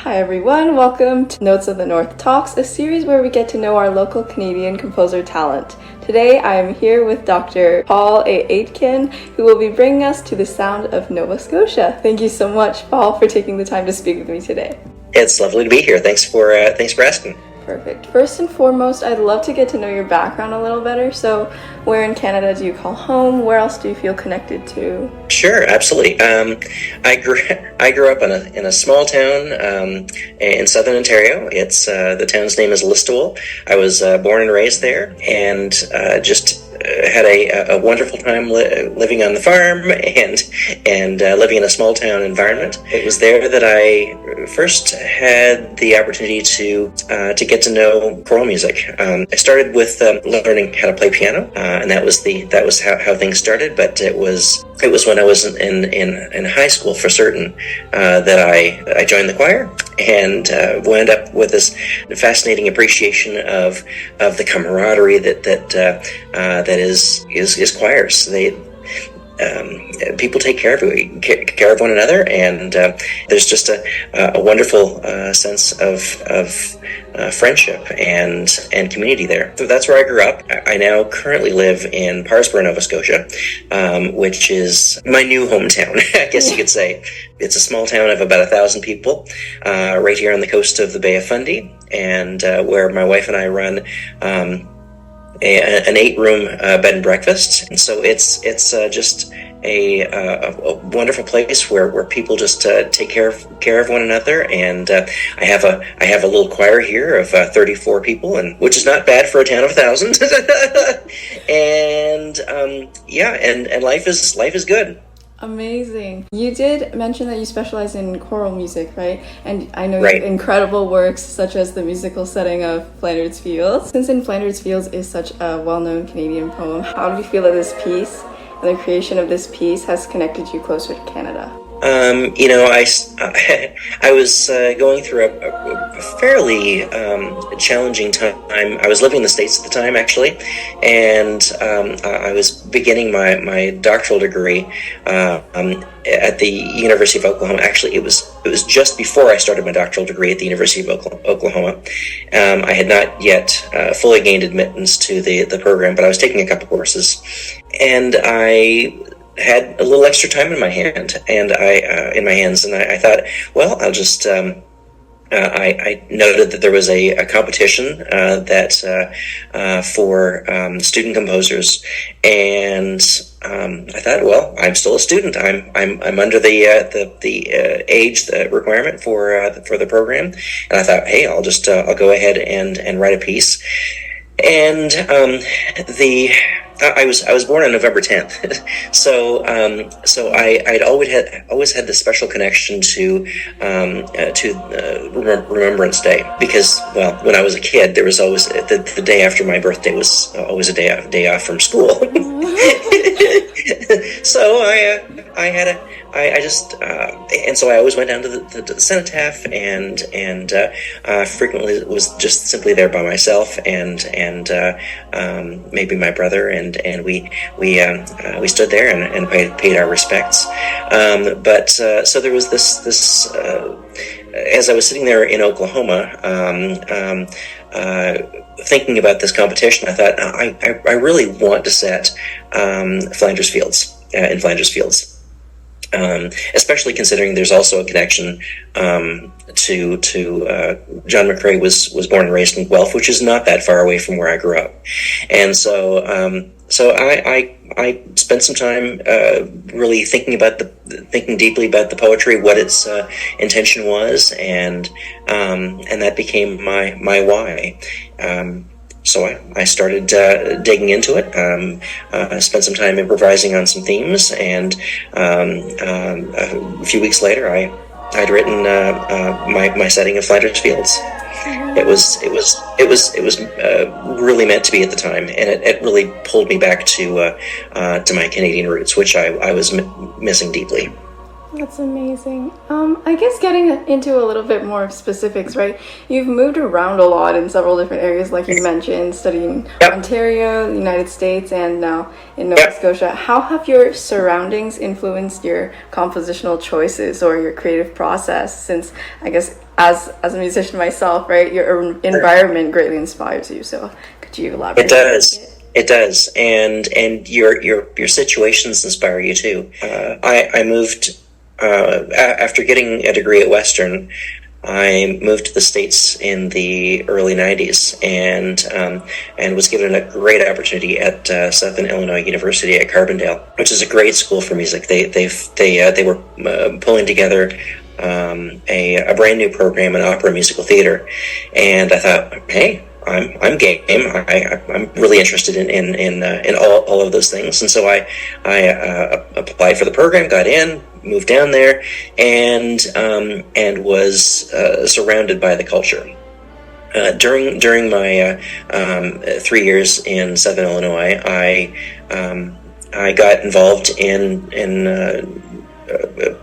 Hi everyone, welcome to Notes of the North Talks, a series where we get to know our local Canadian composer talent. Today I am here with Dr. Paul A. Aitken, who will be bringing us to the sound of Nova Scotia. Thank you so much, Paul, for taking the time to speak with me today. It's lovely to be here. Thanks for asking. Perfect. First and foremost, I'd love to get to know your background a little better. So where in Canada do you call home? Where else do you feel connected to? Sure, absolutely. I grew up in a small town in southern Ontario. It's the town's name is Listowel. I was born and raised there, and just had a wonderful time living on the farm and living in a small town environment. It was there that I first had the opportunity to get to know choral music. I started with learning how to play piano, and that was how things started. But it was when I was in high school for certain that I joined the choir and wound up with this fascinating appreciation of the camaraderie that is choirs. People take care of one another, and there's just a wonderful sense of friendship and community there. So that's where I grew up. I now currently live in Parrsboro, Nova Scotia, which is my new hometown, I guess you could say. It's a small town of about 1,000 people, right here on the coast of the Bay of Fundy, and where my wife and I run an 8-room bed and breakfast. And so it's just a wonderful place where people just take care of one another. And I have a little choir here of 34 people, and which is not bad for a town of 1,000. And and life is good. Amazing. You did mention that you specialize in choral music, right? And I know you have incredible works such as the musical setting of Flanders Fields. Since In Flanders Fields is such a well-known Canadian poem, how do you feel that this piece and the creation of this piece has connected you closer to Canada? I was going through a fairly challenging time. I was living in the States at the time, actually, and I was beginning my doctoral degree at the University of Oklahoma. Actually, it was just before I started my doctoral degree at the University of Oklahoma. I had not yet fully gained admittance to the program, but I was taking a couple courses, and I had a little extra time in my hands, and I thought, well, I'll just. I noted that there was a competition for student composers, and I thought, well, I'm still a student. I'm under the age requirement for the program, and I thought, hey, I'll go ahead and write a piece, and I was born on November 10th, so I'd always had this special connection to Remembrance Day, because, well, when I was a kid, there was always the day after my birthday was always a day off from school. So so I always went down to the cenotaph and frequently was just simply there by myself and maybe my brother, and we stood there and paid our respects. So there was this as I was sitting there in Oklahoma, thinking about this competition, I thought, I really want to set Flanders Fields in Flanders Fields. Especially considering there's also a connection to John McCrae was born and raised in Guelph, which is not that far away from where I grew up, and so I spent some time really thinking deeply about the poetry, what its intention was, and that became my why. So I started digging into it, spent some time improvising on some themes, and a few weeks later I'd written my setting of Flanders Fields. It was really meant to be at the time, and it really pulled me back to my Canadian roots, which I was missing deeply. That's amazing. I guess getting into a little bit more specifics, right? You've moved around a lot in several different areas, like you mentioned, studying Yep. Ontario, the United States, and now in Nova Yep. Scotia. How have your surroundings influenced your compositional choices or your creative process? Since I guess as a musician myself, right, your environment greatly inspires you. So could you elaborate? It does. It does, and your situations inspire you too. I moved after getting a degree at Western. I moved to the States in the early '90s, and was given a great opportunity at Southern Illinois University at Carbondale, which is a great school for music. They were pulling together a brand new program in opera musical theater, and I thought, hey, I'm game. I'm really interested in all of those things, and so I applied for the program, got in, moved down there, and was surrounded by the culture. During my 3 years in Southern Illinois, I got involved in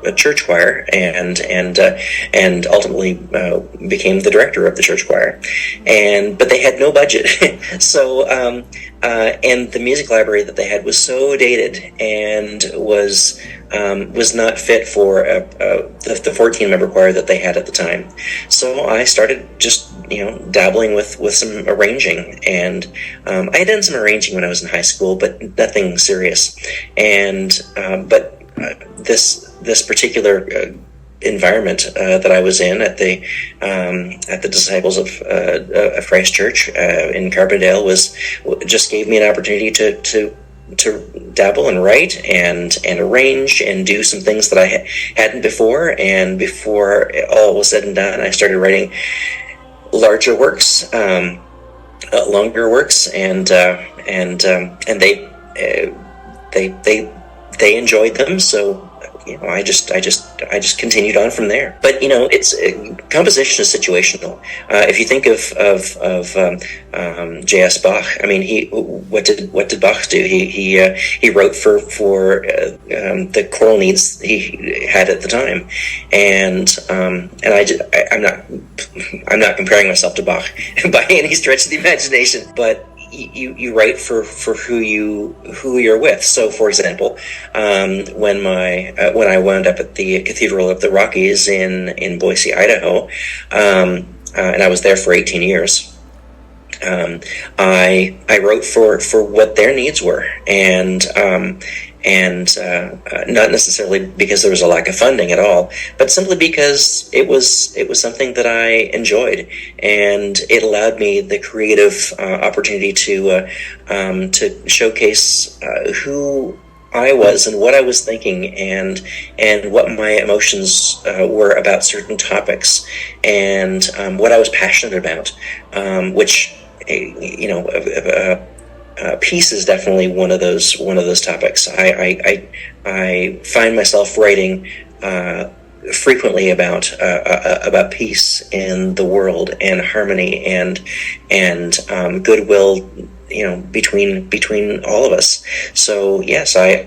a church choir, and ultimately became the director of the church choir. But they had no budget, so and the music library that they had was so dated and was not fit for the 14-member choir that they had at the time. So I started just dabbling with some arranging, and I had done some arranging when I was in high school, but nothing serious. But this particular environment that I was in at the Disciples of Christ Church in Carbondale just gave me an opportunity to dabble and write and arrange and do some things that I hadn't before. And before all was said and done, I started writing larger works, longer works, and they enjoyed them, so I just continued on from there. But it's composition is situational. If you think of J.S. Bach, I mean, what did Bach do? He wrote for the choral needs he had at the time, and I'm not comparing myself to Bach by any stretch of the imagination, but you write for who you're with. So, for example, when I wound up at the Cathedral of the Rockies in Boise, Idaho, and I was there for 18 years, I wrote for what their needs were, and not necessarily because there was a lack of funding at all, but simply because it was something that I enjoyed, and it allowed me the creative opportunity to showcase who I was and what I was thinking, and what my emotions were about certain topics, and what I was passionate about, which peace is definitely one of those topics. I find myself writing frequently about peace in the world, and harmony, and goodwill, between all of us. So yes, I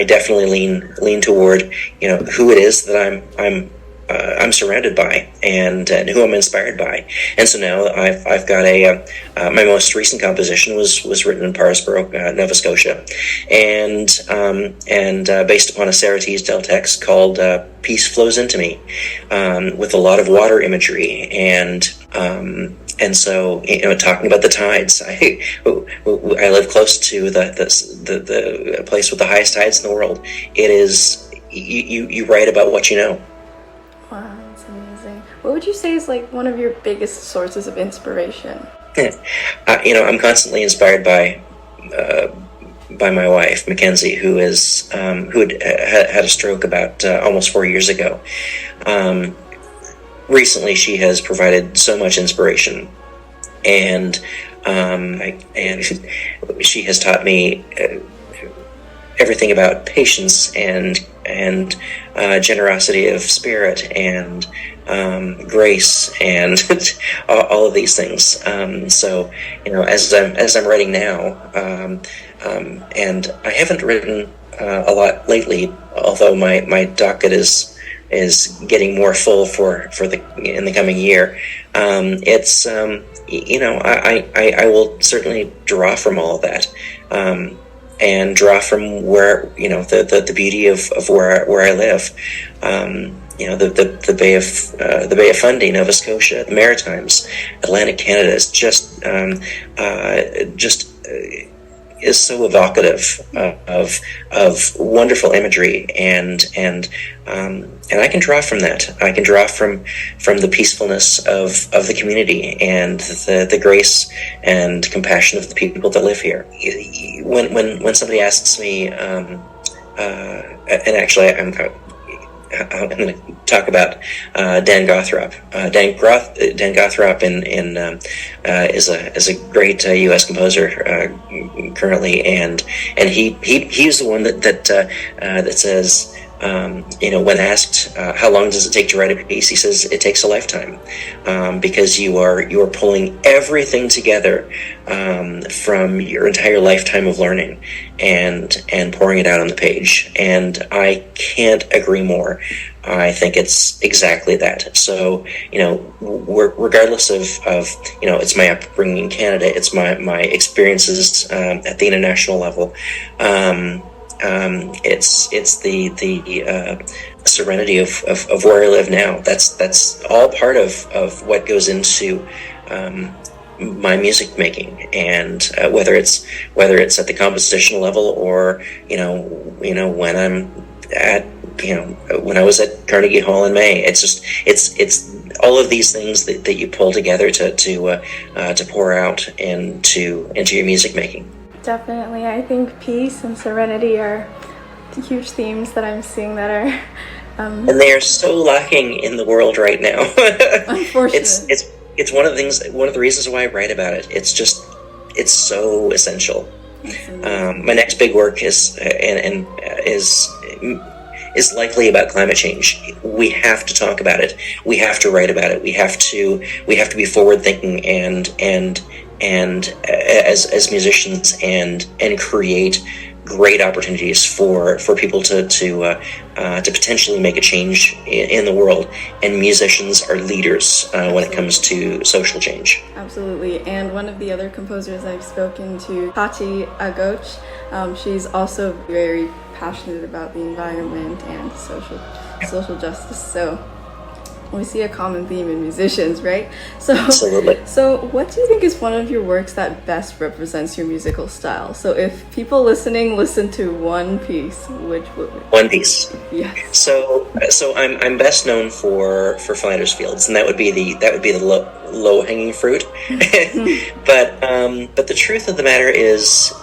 definitely lean toward who it is that I'm surrounded by, and who I'm inspired by. And so now I've got my most recent composition was written in Parsboro, Nova Scotia, and based upon a Sarah Teasdale text called "Peace Flows Into Me," with a lot of water imagery, and so talking about the tides. I live close to the place with the highest tides in the world. It is you write about what you know. Wow, that's amazing. What would you say is like one of your biggest sources of inspiration? I'm constantly inspired by my wife, Mackenzie, who had a stroke about almost 4 years ago. Recently, she has provided so much inspiration, and she has taught me everything about patience and generosity of spirit, and grace, and all of these things. So as I'm writing now, and I haven't written a lot lately, although my docket is getting more full in the coming year. It's I will certainly draw from all of that, and draw from where the beauty of where I live. The Bay of Fundy, Nova Scotia, the Maritimes, Atlantic Canada is just is so evocative of wonderful imagery, and I can draw from that. I can draw from the peacefulness of the community and the grace and compassion of the people that live here. When somebody asks me, and actually I'm going to talk about Dan Gothrop. Dan Gothrop is a great U.S. composer currently, and he's the one that says, when asked how long does it take to write a piece, he says it takes a lifetime, because you are pulling everything together from your entire lifetime of learning and pouring it out on the page. And I can't agree more. I think it's exactly that. So, regardless of it's my upbringing in Canada, it's my experiences at the international level. It's the serenity of where I live now. That's all part of what goes into my music making, and whether it's at the compositional level, or when I'm at when I was at Carnegie Hall in May. It's all of these things that you pull together to pour out into your music making. Definitely. I think peace and serenity are huge themes that I'm seeing that are and they are so lacking in the world right now. Unfortunately. It's one of the reasons why I write about it. It's so essential. My next big work is likely about climate change. We have to talk about it. We have to write about it. We have to be forward thinking and as musicians and create great opportunities for people to potentially make a change in the world. And musicians are leaders when it comes to social change. Absolutely. And one of the other composers I've spoken to, Tati Agoch, she's also very passionate about the environment and social justice. So we see a common theme in musicians, right? Absolutely. So what do you think is one of your works that best represents your musical style? So if people listening listen to one piece, which would it be? One piece. Yes. So I'm best known for Flanders Fields, and that would be the low hanging fruit. But the truth of the matter is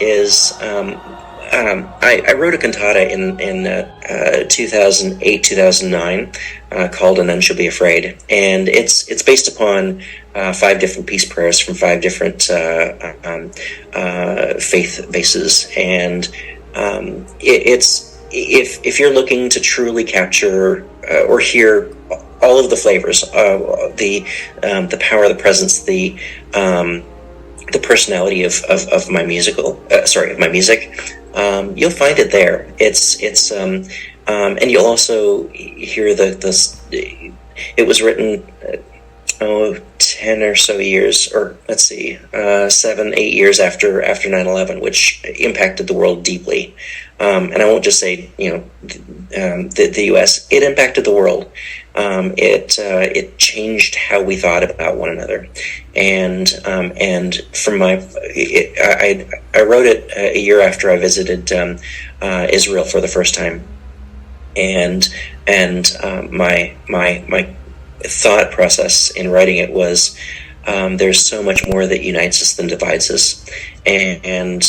I wrote a cantata in 2008-2009 called "And None Shall Be Afraid," and it's based upon 5 different peace prayers from 5 different faith bases, and it's if you're looking to truly capture or hear all of the flavors, the power, the presence, the personality of my music. You'll find it there. It's and you'll also hear it was written 10 or so years, or let's see, 7-8 years after 9/11, which impacted the world deeply. And I won't just say the U.S. It impacted the world. It changed how we thought about one another, and from I wrote it a year after I visited Israel for the first time, and my thought process in writing it was there's so much more that unites us than divides us, and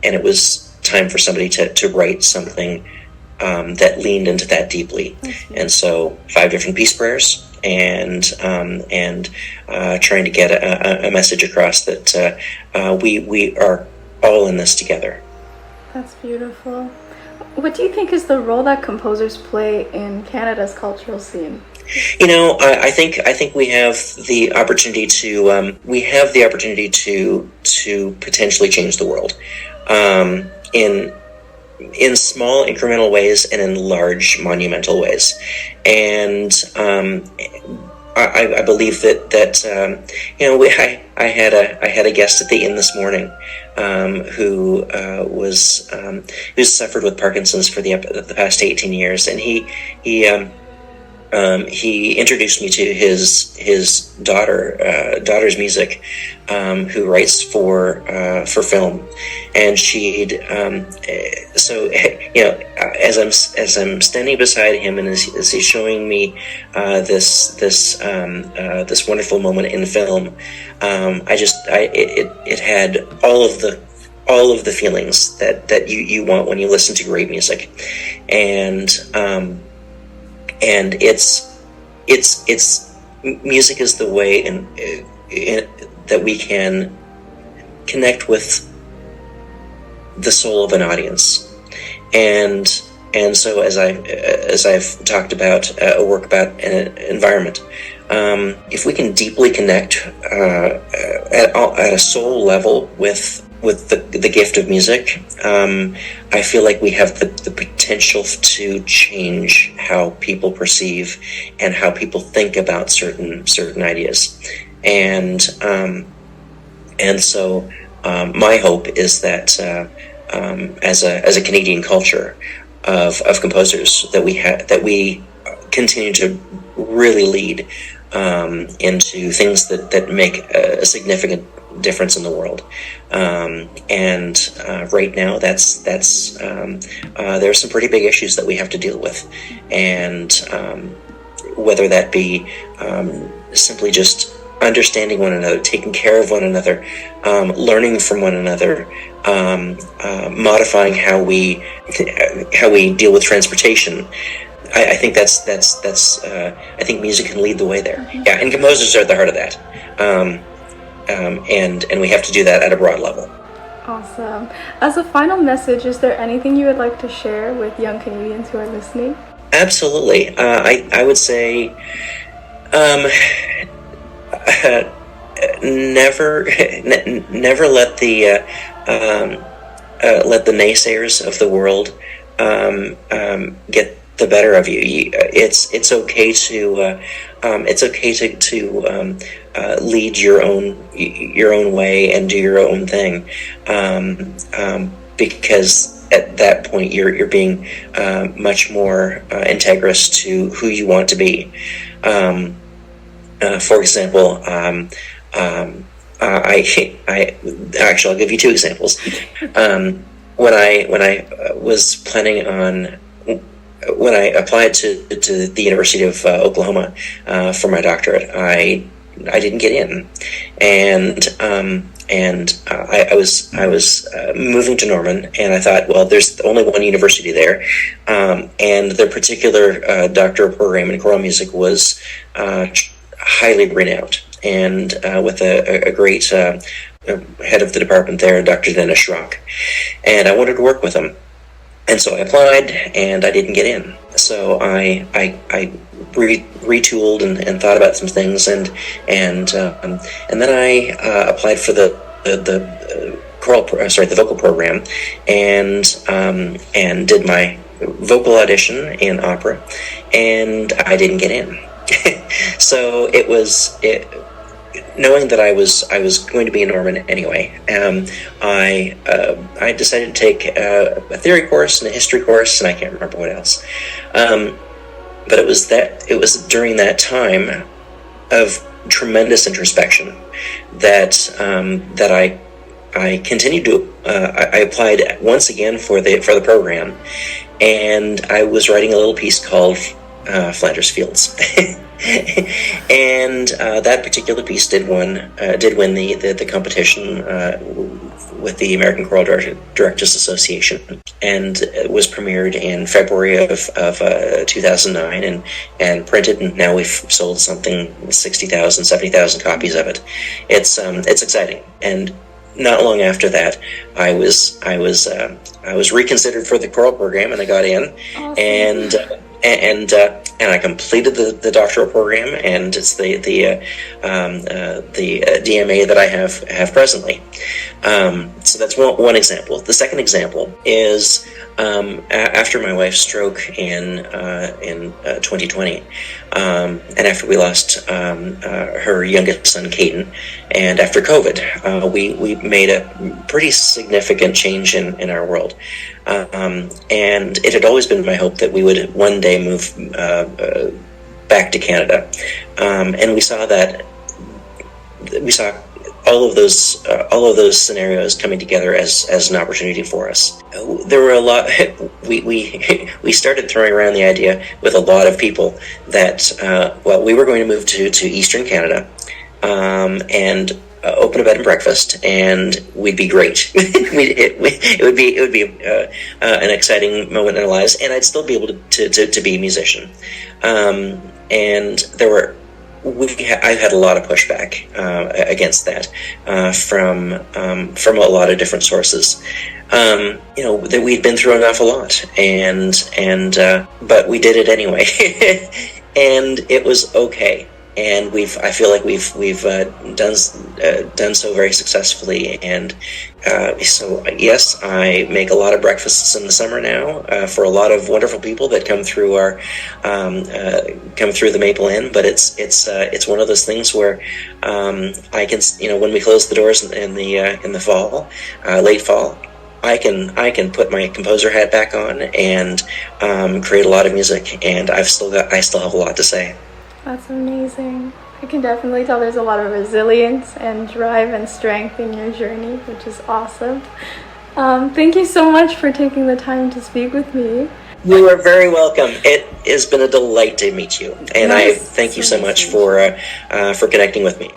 it was time for somebody to write something that leaned into that deeply. And so 5 different peace prayers, and trying to get a message across that we are all in this together. That's beautiful. What do you think is the role that composers play in Canada's cultural scene? I think we have the opportunity to potentially change the world. in small incremental ways and in large monumental ways. And I believe that I had a guest at the inn this morning who suffered with Parkinson's for the past 18 years, and he introduced me to his daughter's music, who writes for film, and as I'm standing beside him and as he's showing me this wonderful moment in film, it had all of the feelings that you want when you listen to great music, and it's music is the way that we can connect with the soul of an audience, and so as I've talked about a work about an environment, if we can deeply connect at a soul level with the gift of music, I feel like we have the potential to change how people perceive and how people think about certain ideas, and so my hope is that as a Canadian culture of composers, that we continue to really lead into things that make a significant difference in the world, and right now there are some pretty big issues that we have to deal with, and whether that be simply just understanding one another, taking care of one another, learning from one another, modifying how we deal with transportation. I think I think music can lead the way there. Yeah, and composers are at the heart of that. And we have to do that at a broad level. Awesome. As a final message, is there anything you would like to share with young Canadians who are listening? Absolutely. I would say never let the naysayers of the world get the better of you. It's okay to lead your own way and do your own thing, because at that point you're being much more integrous to who you want to be. For example, I'll give you two examples. When I was planning on, when I applied to the University of Oklahoma for my doctorate, I didn't get in, and I was moving to Norman, and I thought, well, there's only one university there, and their particular doctoral program in choral music was highly renowned, and with a great head of the department there, Dr. Dennis Schrock, and I wanted to work with him. And so I applied, and I didn't get in. So I retooled and thought about some things, and then I applied for the vocal program, and did my vocal audition in opera, and I didn't get in. So knowing that I was going to be in Norman anyway, I decided to take a theory course and a history course, and I can't remember what else. But it was during that time of tremendous introspection that I continued to. I applied once again for the program, and I was writing a little piece called Flanders Fields. And that particular piece did win the competition with the American Choral Directors Association, and it was premiered in February of 2009 and printed, and now we've sold something 60,000, 70,000 copies of it. It's exciting. And not long after that, I was reconsidered for the choral program, and I got in. Awesome. And I completed the doctoral program, and it's the DMA that I have presently. So that's one example. The second example is after my wife's stroke in 2020, and after we lost her youngest son, Caden, and after COVID, we made a pretty significant change in our world. And it had always been my hope that we would one day move back to Canada, and we saw all of those scenarios coming together as an opportunity for us. There were a lot. We started throwing around the idea with a lot of people that we were going to move to Eastern Canada, and open a bed and breakfast, and we'd be great. It would be an exciting moment in our lives, and I'd still be able to be a musician. And there were. I've had a lot of pushback against that from a lot of different sources. That we'd been through an awful lot, but we did it anyway, and it was okay. And I feel like we've done so very successfully, and so yes, I make a lot of breakfasts in the summer now for a lot of wonderful people that come through the Maple Inn. But it's one of those things where I can, when we close the doors in the fall, late fall, I can put my composer hat back on and create a lot of music, and I still have a lot to say. That's amazing. I can definitely tell there's a lot of resilience and drive and strength in your journey, which is awesome. Thank you so much for taking the time to speak with me. You are very welcome. It has been a delight to meet you, and I thank you so much for connecting with me.